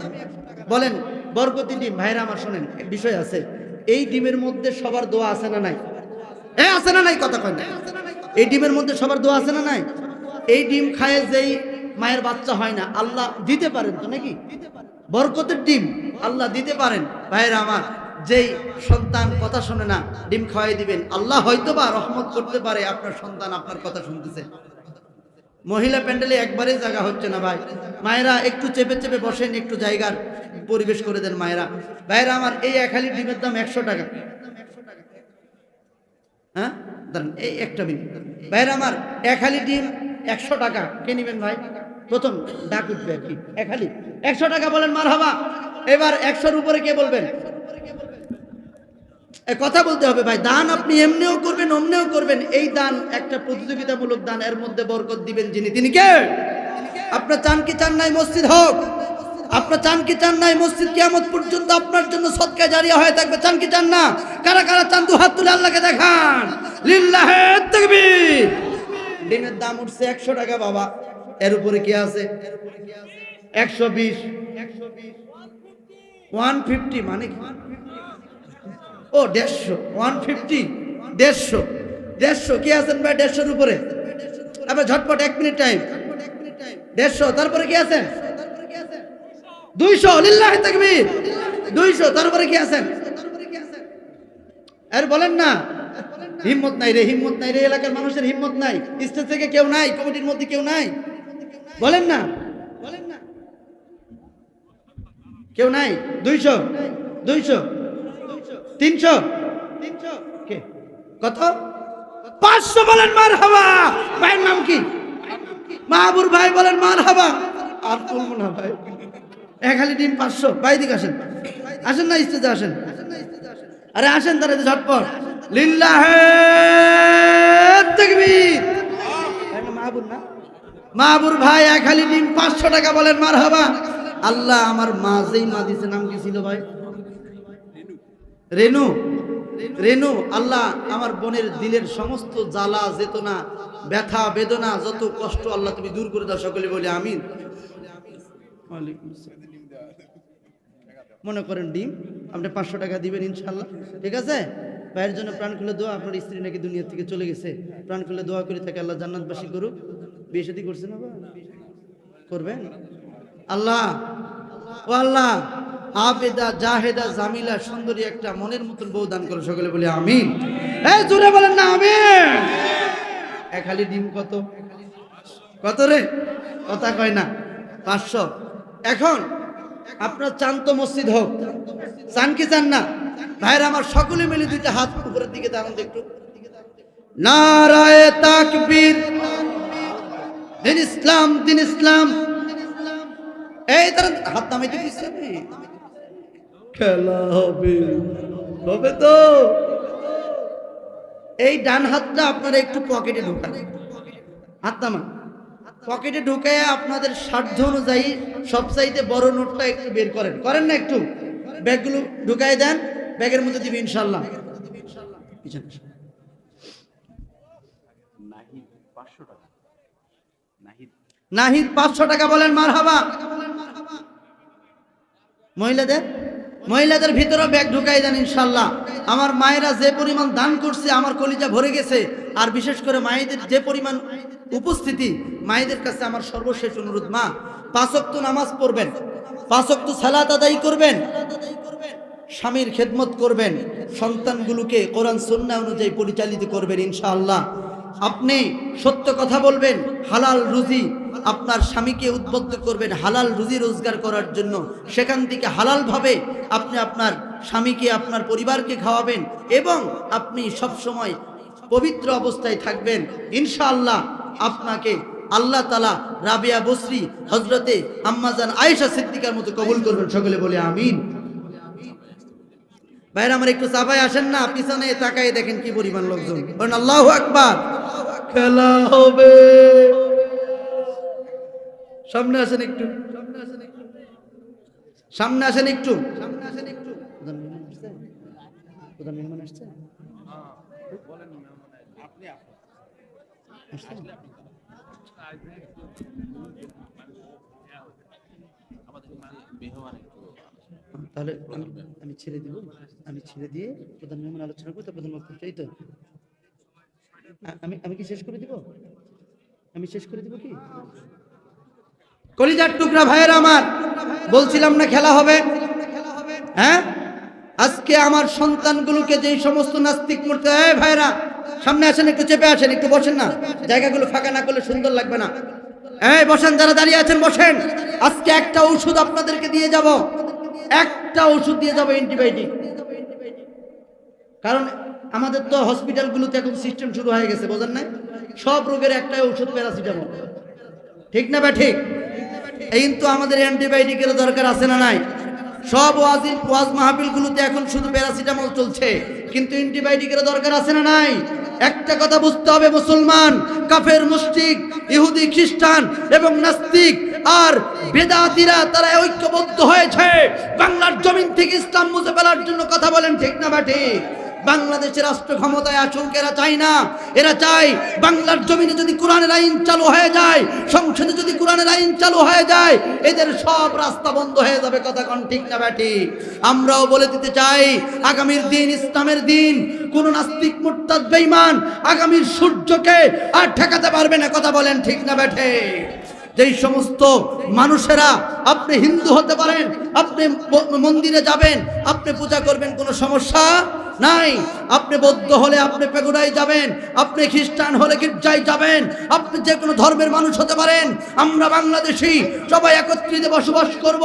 Speaker 1: বলেন বরকতি ডিম। ভাইরা আমার শোনেন, বিষয় আছে। এই ডিমের মধ্যে সবার দোয়া আছে না নাই? আছে না নাই? কথা কয় না। এই ডিমের মধ্যে সবার দোয়া আছে না নাই? এই ডিম খায় যেই মায়ের বাচ্চা হয় না, আল্লাহ দিতে পারেন তো নাকি? বরকতের ডিম আল্লাহ দিতে পারেন। ভাইরা আমার, যেই সন্তান কথা শোনে না, ডিম খাওয়াই দিবেন, আল্লাহ হয়তো বা রহমত করতে পারে আপনার সন্তান আপনার কথা শুনতেছে। মহিলা প্যান্ডেলে একবারে জায়গা হচ্ছে না ভাই। মায়েরা একটু চেপে চেপে বসেন, একটু জায়গার পরিবেশ করে দেন মায়েরা। ভাইরা আমার, এই এক হালি ডিমের দাম 100 টাকা। হ্যাঁ দাঁড়ান, এই একটা মিনিট। ভাইরা আমার, এক হালি ডিম 100 টাকা। কে নিবেন ভাই? প্রথম ডাক উঠবে আর কি। এক হালি 100 টাকা বলেন মারহাবা। এবার 100-র উপরে কে বলবেন? কথা বলতে হবে ভাই। দান আপনি এমনিও করবেন, অমনিও করবেন। এই দান একটা প্রতিযোগিতামূলক দান, এর মধ্যে বরকত দিবেন যিনি, তিনি কে? আপনার চান কি চান নাই মসজিদ হোক? আপনার চান কি চান নাই মসজিদ কিয়ামত পর্যন্ত আপনার জন্য সদকা জারিয়া হয়ে থাকবে? চান কি চান না? কারা কারা চান? দু হাত তুলে আল্লাহকে দেখান। লিল্লাহে তাকবীর। ডিমের দাম উঠছে 100 টাকা বাবা। এর উপরে কি আছে? 120, 150 মানে কি? ও 150, 150, 150 কি আছেন ভাই? 150-র উপরে আবার ঝটপট 1 মিনিট টাইম। 150, তারপরে কি আছেন? 200, লিল্লাহি তাকবীর। 200, তারপরে কি আছেন? আর বলেন না, হিম্মত নাই রে, হিম্মত নাই রে। এলাকার মানুষের হিম্মত নাই। স্টেজ থেকে কেউ নাই, কমিটির মধ্যে কেউ নাই, বলেন না, বলেন না, কেউ নাই। 200, 200, 300, কে কত? 500 বলেন মারহাবা। ভাইয়ের নাম কি? মাহবুর ভাই বলেন মারহাবা। আর বলবো না ভাই। এক হালি ডিম 500। ভাই দিকে আসেন, আসেন না স্টেজে আসেন। আরে আসেন তারা ঝটপট। লিল্লাহে তাকবীর। মাহবুর না? মাহবুর ভাই এক হালি ডিম 500 টাকা বলেন মারহাবা। আল্লাহ আমার মা, যেই মা দিছে, নাম কি ছিল ভাই? রেনু। রেনু, আল্লাহ আমার বোনের দিলের সমস্ত জ্বালা চেতনা, ব্যথা বেদনা, যত কষ্ট আল্লাহ তুমি দূর করে দাও। সকলে বলে আমিন। মনে করেন ডিম আপনি 500 টাকা দিবেন ইনশাল্লাহ, ঠিক আছে? ভাইয়ের জন্য প্রাণ খুলে দোয়া। আপনার স্ত্রী নাকি দুনিয়া থেকে চলে গেছে, প্রাণ খুলে দোয়া করে থাকে আল্লাহ জান্নাতবাসী করুক। বিয়ে শাদী করছেন না? করবেন? আল্লাহ, ও আল্লাহ, আবেদা জাহেদা জামিলা সুন্দরী একটা মনের মতন বউ দান করো। সকলে বলে আমিন। এই জোরে বলেন না আমিন। এক হালি ডিম কত? কত রে? কথা কয় না। 500। এখন আপনার চান তো মসজিদ হোক, চান কি চান না? ভাইরা আমার, সকলে মিলে দুইটা হাত উপরের দিকে দাঁড়ান একটু। নারায়ে তাকবীর। দিন ইসলাম, দিন ইসলাম। এই তারা হাত নামাইতে দিচ্ছে। খেলা হবে, হবে তো। এই ডান হাতটা আপনারা একটু পকেটে ঢোকান। হাত নামান, পকেটে ঢুকায় আপনাদের সাধ্য অনুযায়ী সবচাইতে বড় নোটটা একটু বের করেন, করেন না? একটু ব্যাগগুলো ঢুকায় দেন, ব্যাগের মধ্যে দিবি ইনশাল্লাহ। নাহিদ 500 টাকা বলেন মারহাবা। মহিলাদের ভিতরে ব্যাগ ঢুকাই দেন ইনশাল্লাহ। আমার মায়েরা যে পরিমাণ দান করছে, আমার কলিজা ভরে গেছে। আর বিশেষ করে মায়েদের যে পরিমাণ উপস্থিতি, মায়েদের কাছে আমার সর্বশেষ অনুরোধ, মা 5 ওয়াক্ত নামাজ পড়বেন, 5 ওয়াক্ত সালাত আদায় করবেন, স্বামীর খেদমত করবেন, সন্তানগুলোকে কোরআন সুন্নাহ অনুযায়ী পরিচালিত করবেন ইনশাআল্লাহ। আপনি সত্য কথা বলবেন, হালাল রুজি আপনার স্বামীকে উদ্বুদ্ধ করবেন হালাল রুজি রোজগার করার জন্য। সেখান থেকে হালালভাবে আপনি আপনার স্বামীকে, আপনার পরিবারকে খাওয়াবেন এবং আপনি সব সময় পবিত্র অবস্থায় থাকবেন ইনশাআল্লাহ। আপনাকে আল্লাহ তাআলা রাবিয়া বসরি, হযরতে আম্মাজান আয়েশা সিদ্দিকার মতো কবুল করবেন। সকলে বলে আমিন। ভাইরা আমার, একটু চাপায় আসেন না, পিছনে তাকায় দেখেন কি পরিমাণ লোকজন। বলেন আল্লাহু আকবার। খেলা হবে। সামনে আসেন একটু, সামনে আসেন একটু। প্রধান মেহমান আসছে। তাহলে আমি ছেড়ে দিব, আমি ছেড়ে দিয়ে প্রধান মেহমান আলোচনা করবো। তো প্রধান বক্তব্য এই তো আমি কি শেষ করে দিব? আমি শেষ করে দিব কি? কলিজার টুকরা ভাইয়ের আমার, বলছিলাম না খেলা হবে? হ্যাঁ, আজকে আমার সন্তানগুলোকে যেই সমস্ত নাস্তিক মূর্তি, ভাইরা সামনে আসেন, একটু চেপে আসেন, একটু বসেন না, জায়গাগুলো ফাঁকা না করলে সুন্দর লাগবে না। এই বসেন, যারা দাঁড়িয়ে আছেন বসেন। আজকে একটা ওষুধ আপনাদেরকে দিয়ে যাব, একটা ওষুধ দিয়ে যাব, অ্যান্টিবায়োটিক। কারণ আমাদের তো হসপিটালগুলোতে এখন সিস্টেম শুরু হয়ে গেছে, বোঝেন না? সব রোগের একটাই ওষুধ, প্যারাসিটামল। ঠিক না বা ঠিক? কিন্তু আমাদের অ্যান্টিবায়োটিকের দরকার আছে না নাই? সব ওয়াজ মাহফিলগুলোতে এখন শুধু প্যারাসিটামল চলছে, কিন্তু অ্যান্টিবায়োটিকের দরকার আছে না নাই? একটা কথা বুঝতে হবে, মুসলমান, কাফের, মুশরিক, ইহুদি, খ্রিস্টান এবং নাস্তিক আর বেদাতীরা তারা ঐক্যবদ্ধ হয়েছে বাংলার জমিন থেকে ইসলাম মুছে ফেলার জন্য। কথা বলেন ঠিক না বা ঠিক? বাংলাদেশের রাষ্ট্র ক্ষমতায় আসুক এরা চায় না, এরা চায় বাংলার জমিনে যদি কোরআনের আইন চালু হয়ে যায়, সংসদে যদি কোরআনের আইন চালু হয়ে যায়, এদের সব রাস্তা বন্ধ হয়ে যাবে। কথা কোন ঠিক না ব্যাটি? আমরাও বলে দিতে চাই, আগামীর দিন ইসলামের দিন, কোন নাস্তিক মুরতাদ বেঈমান আগামীর সূর্যকে আর ঠেকাতে পারবে না। কথা বলেন ঠিক না ব্যাটে? যেই সমস্ত মানুষেরা, আপনি হিন্দু হতে পারেন, আপনি মন্দিরে যাবেন, আপনি পূজা করবেন, কোনো সমস্যা নাই। আপনি বৌদ্ধ হলে আপনি পেগুড়ায় যাবেন, আপনি খ্রিস্টান হলে গির্জায় যাবেন, আপনি যে কোনো ধর্মের মানুষ হতে পারেন। আমরা বাংলাদেশী সবাই একত্রিত বসবাস করব,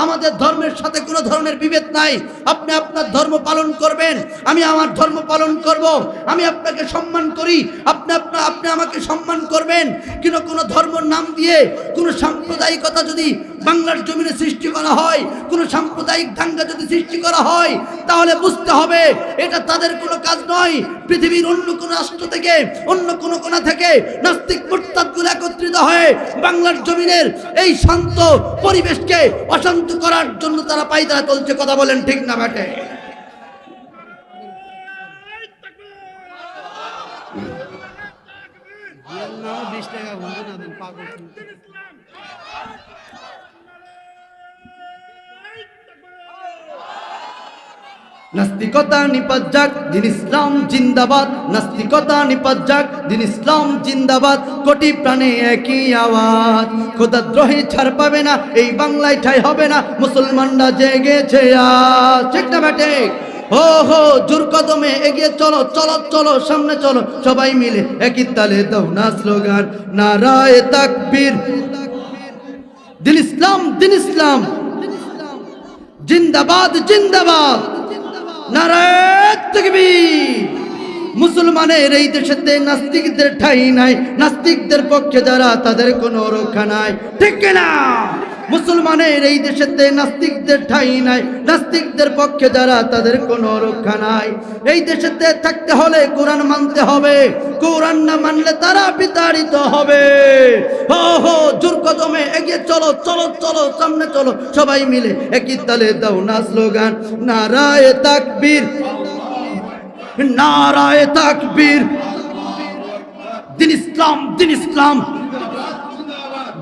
Speaker 1: আমাদের ধর্মের সাথে কোনো ধরনের বিভেদ নাই। আপনি আপনার ধর্ম পালন করবেন, আমি আমার ধর্ম পালন করব। আমি আপনাকে সম্মান করি, আপনি আমাকে সম্মান করবেন। কিন্তু কোনো ধর্মের নাম দিয়ে কোনো সাম্প্রদায়িকতা যদি বাংলার জমিনে সৃষ্টি করা হয়, কোনো সাম্প্রদায়িক দাঙ্গা যদি সৃষ্টি করা হয়, তাহলে বুঝতে হবে এটা তাদের কোনো কাজ নয়। পৃথিবীর অন্য কোনো রাষ্ট্র থেকে, অন্য কোনো কোণা থেকে নাস্তিক মুরতাদগুলো একত্রিত হয়ে বাংলার জমিনের এই শান্ত পরিবেশকে অশান্ত করার জন্য তারা পায়তারা চলছে। কথা বলেন ঠিক না ব্যাটে? নাস্তিকতা নিপাত যাক, দিন ইসলাম জিন্দাবাদ। নাস্তিকতা নিপাত যাক, দিন ইসলাম জিন্দাবাদ। কোটি প্রাণে একই আওয়াজ, খোদাদ্রোহী ছাড় পাবে না, এই বাংলায় ঠাঁই হবে না, মুসলমানরা জেগেছে আজ। ঠিক না বেটে? হো হো জোর কদমে এগিয়ে চলো, চলো চলো সামনে চলো, সবাই মিলে একই তালে দাও না স্লোগান, নারায়ে তাকবীর। দিন ইসলাম, দিন ইসলাম জিন্দাবাদ, জিন্দাবাদ, নারায়ে তাকবীর। মুসলমানের এই দেশেতে নাস্তিকদের ঠাঁই নাই, নাস্তিকদের পক্ষে যারা তাদের কোনো রক্ষা নাই। ঠিক না? মুসলমানের এই দেশেতে নাস্তিকদের ঠাঁই নাই, নাস্তিকদের পক্ষে যারা তাদের কোনো রক্ষা নাই। এই দেশেতে থাকতে হলে কোরআন মানতে হবে, কোরআন না মানলে তারা বিতাড়িত হবে। হো হো জোর কদমে এগিয়ে চলো, চলো চলো সামনে চলো, সবাই মিলে একই তালে দাও না স্লোগান, নারায়ে তাকবীর, নারায়ে তাকবীর। দিন ইসলাম, দিন ইসলাম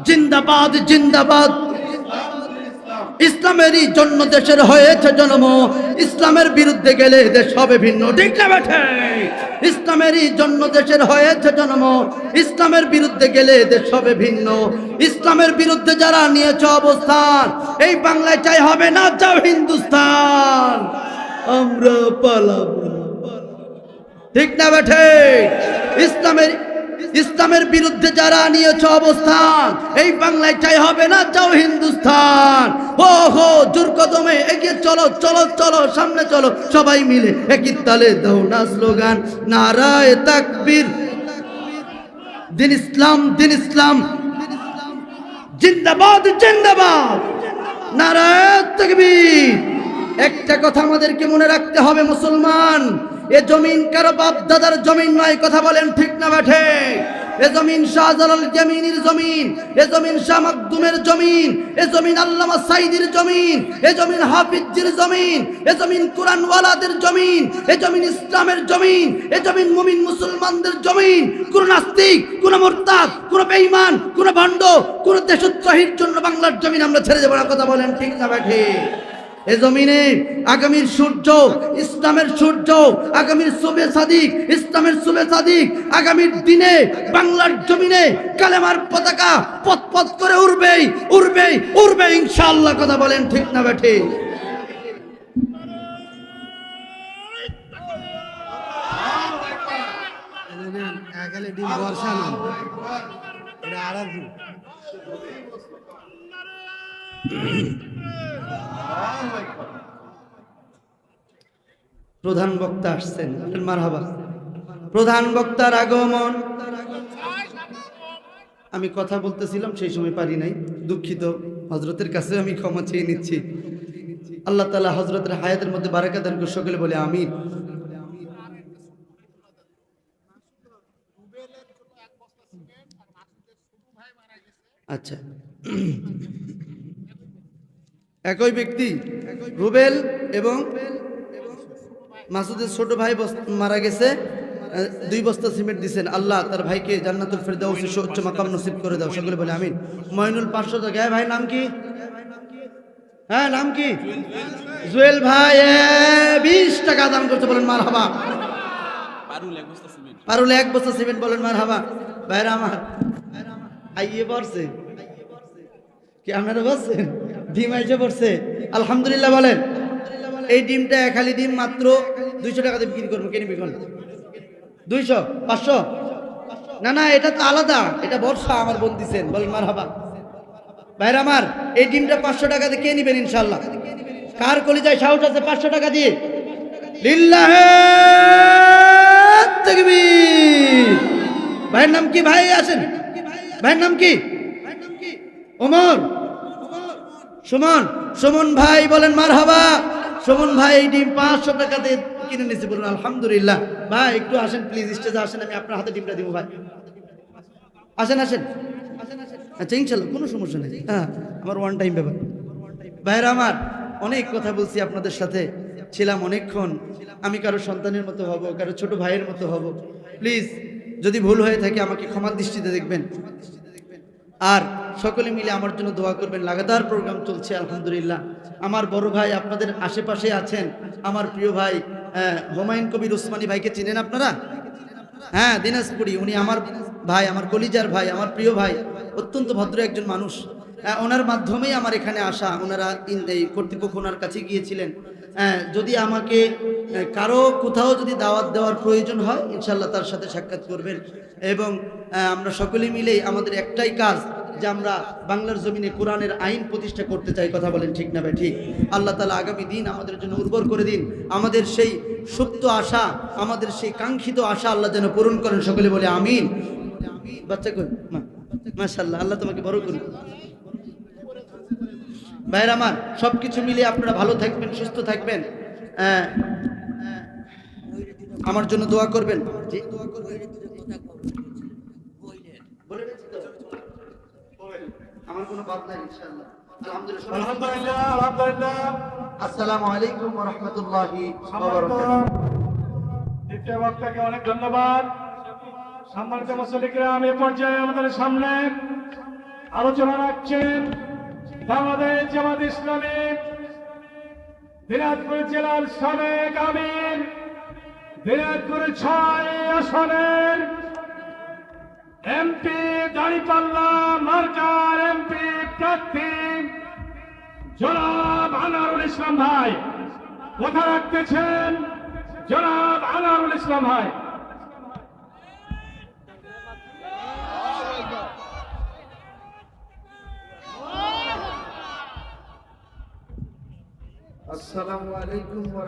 Speaker 1: জিন্দাবাদ, জিন্দাবাদ। ইসলামেরই জন্য দেশের হয়েছে জন্ম, ইসলামের বিরুদ্ধে গেলে দেশ হবে ভিন্ন। ঠিক না বেঠে? ইসলামেরই জন্য দেশের হয়েছে জন্ম, ইসলামের বিরুদ্ধে গেলে দেশ হবে ভিন্ন। ইসলামের বিরুদ্ধে যারা নিয়েছে অবস্থান, এই বাংলায় চাই হবে না, যাও হিন্দুস্তান, আমরা পালাবো। ঠিক না বেঠে? ইসলামের বিরুদ্ধে যারা নিয়েছে অবস্থান, এই বাংলায় চাই হবে না, যাও হিন্দুস্তান। হো হো জোর কদমে এগিয়ে চলো, চলো চলো সামনে চলো, সবাই মিলে একই তালে দাও না স্লোগান, নারায়ে তাকবীর। দিন ইসলাম, দিন ইসলাম জিন্দাবাদ, জিন্দাবাদ, নারায়ে তাকবীর। একটা কথা আমাদেরকে মনে রাখতে হবে, মুসলমান, এ জমিন কারো বাপ দাদার জমিন নয়। কথা বলেন ঠিক না বেঠে? এ জমিন শাহজালাল জামিনীর জমিন, এ জমিন শাহ মাকদুমের জমিন, এ জমিন আল্লামা সাইদির জমিন, এ জমিন হাফিজের জমিন, এ জমিন কোরআনওয়ালাদের জমিন, এ জমিন ইসলামের জমিন, এ জমিন মুমিন মুসলমানদের জমিন। কোন নাস্তিক, কোন মুরতাদ, কোন বেঈমান, কোন ভণ্ড, কোন দেশদ্রোহীর জন্য বাংলার জমিন আমরা ছেড়ে দেব না। কথা বলেন ঠিক না বেঠে? এ জমিনে আগামীর সূর্য, ইসলামের সূর্য, আগামীর শুভে সাদিক, ইসলামের শুভে সাদিক, আগামীর দিনে বাংলার জমিনে কালেমার পতাকা পথ পথ করে উড়বেই, উড়বেই, উড়বে ইনশাআল্লাহ। কথা বলেন ঠিক না বেঠে?
Speaker 3: একালে ডিম বর্ষা নাম এটা আর এক ডিম।
Speaker 1: প্রধান বক্তা আসছেন, মারহাবা। প্রধান বক্তার আগমন। আমি কথা বলতেছিলাম সেই সময় পারি নাই, দুঃখিত। হযরতের কাছে আমি ক্ষমা চেয়ে নিচ্ছি। আল্লাহ তাআলা হযরতের হায়াতের মধ্যে বারাকা দান করুন, সকলে বলে আমিন। আচ্ছা, একই ব্যক্তি রুবেল এবং মাসুদের ছোট ভাই মারা গেছে, 2 বস্তা সিমেন্ট দিছেন। আল্লাহ তার ভাইকে জান্নাতুল ফেরদাউসে উচ্চ মাকাম নসিব করে দাও, সকলে বলে আমিন। মঈনুল 500 টাকা। ভাই নাম কি? হ্যাঁ নাম কি? জুয়েল ভাই 20 টাকা দান করতে, বলেন মারহাবা।
Speaker 2: পারুল এক বস্তা সিমেন্ট।
Speaker 1: পারুল 1 বস্তা সিমেন্ট, বলেন মারহাবা। ভাইরা আমার আইয়ে পড়ছে কি? আপনারা বলছেন ডিম আইসে পড়ছে, আলহামদুলিল্লাহ বলেন। এই ডিমটা খালি ডিম মাত্র 200 টাকা দিয়ে বিক্রি করবো। কে নিবি কোন? 200 500? না না, এটা তো আলাদা, এটা বর্ষা আমার বোন দিছেন, বলেন মারহাবা। ভাইরা আমার এই ডিমটা 500 টাকা দিয়ে কে নিবেন ইনশাআল্লাহ? কার কলিজায় সাহস আছে 500 টাকা দিয়ে? লিল্লাহে তাকবীর। ভাইয়ের নাম কি? ভাই আসেন। ভাইয়ের নাম কি? ওমর, সুমন, সুমন ভাই, বলেন মারহাবা। সুমন ভাই এই ডিম 500 টাকা দিয়ে কিনে নিয়েছে, বলুন আলহামদুলিল্লাহ। ভাই একটু আসেন প্লিজ, স্টেজে আসেন, আমি আপনার হাতে ডিমটা দিব। ভাই আসেন আসেন। আচ্ছা ইনশাল্লাহ কোনো সমস্যা নেই, হ্যাঁ আমার ওয়ান টাইম ব্যাপার। ভাইরা আমার অনেক কথা বলছি আপনাদের সাথে, ছিলাম অনেকক্ষণ। আমি কারো সন্তানের মতো হব, কারো ছোট ভাইয়ের মতো হব। প্লিজ যদি ভুল হয়ে থাকে আমাকে ক্ষমার দৃষ্টিতে দেখবেন, আর সকলে মিলে আমার জন্য দোয়া করবেন। লাগাতার প্রোগ্রাম চলছে আলহামদুলিল্লাহ। আমার বড় ভাই আপনাদের আশেপাশে আছেন, আমার প্রিয় ভাই হুমায়ুন কবির উসমানী ভাইকে চিনেন আপনারা? হ্যাঁ, দিনাজপুরি। উনি আমার ভাই, আমার কলিজার ভাই, আমার প্রিয় ভাই, অত্যন্ত ভদ্র একজন মানুষ। ওনার মাধ্যমেই আমার এখানে আসা। ওনারা এই কর্তৃপক্ষ ওনার কাছে গিয়েছিলেন। যদি আমাকে কারো কোথাও যদি দাওয়াত দেওয়ার প্রয়োজন হয় ইনশাল্লাহ তার সাথে সাক্ষাৎ করবেন। এবং আমরা সকলে মিলেই আমাদের একটাই কাজ যে আমরা বাংলার জমিনে কোরআনের আইন প্রতিষ্ঠা করতে চাই। কথা বলেন ঠিক না ভাই? ঠিক। আল্লাহ তাআলা আগামী দিন আমাদের জন্য উর্বর করে দিন। আমাদের সেই সুপ্ত আশা, আমাদের সেই কাঙ্ক্ষিত আশা আল্লাহ যেন পূরণ করেন, সকলে বলে আমিন। বাচ্চা কই? মাশাআল্লাহ, আল্লাহ তোমাকে বড় করুন। ভাইরা আমার সবকিছু মিলিয়ে আপনারা ভালো থাকবেন, সুস্থ থাকবেন, আমার জন্য দোয়া করবেন। আমার কোনো বাদ নাই ইনশাআল্লাহ।
Speaker 4: আলহামদুলিল্লাহ, আলহামদুলিল্লাহ।
Speaker 1: আসসালামু আলাইকুম ওয়া রাহমাতুল্লাহি ওয়া বারাকাতুহু।
Speaker 4: দ্বিতীয় বক্তাকে অনেক ধন্যবাদ। সম্মানিত মুসল্লিরা, এই পর্যায়ে আমাদের সামনে আলোচনা রাখছেন বাংলাদেশ জামাত ইসলামী দিনাজপুর জেলার সাবেক আমির, দিনাজপুর 6 আসনের এমপি দাঁড়িপাল্লা মার্কার এমপি প্রার্থী জনাব আনোয়ারুল ইসলাম ভাই। কথা রাখতেছেন জনাব আনোয়ারুল ইসলাম ভাই।
Speaker 1: আসসালামু আলাইকুম ওয়া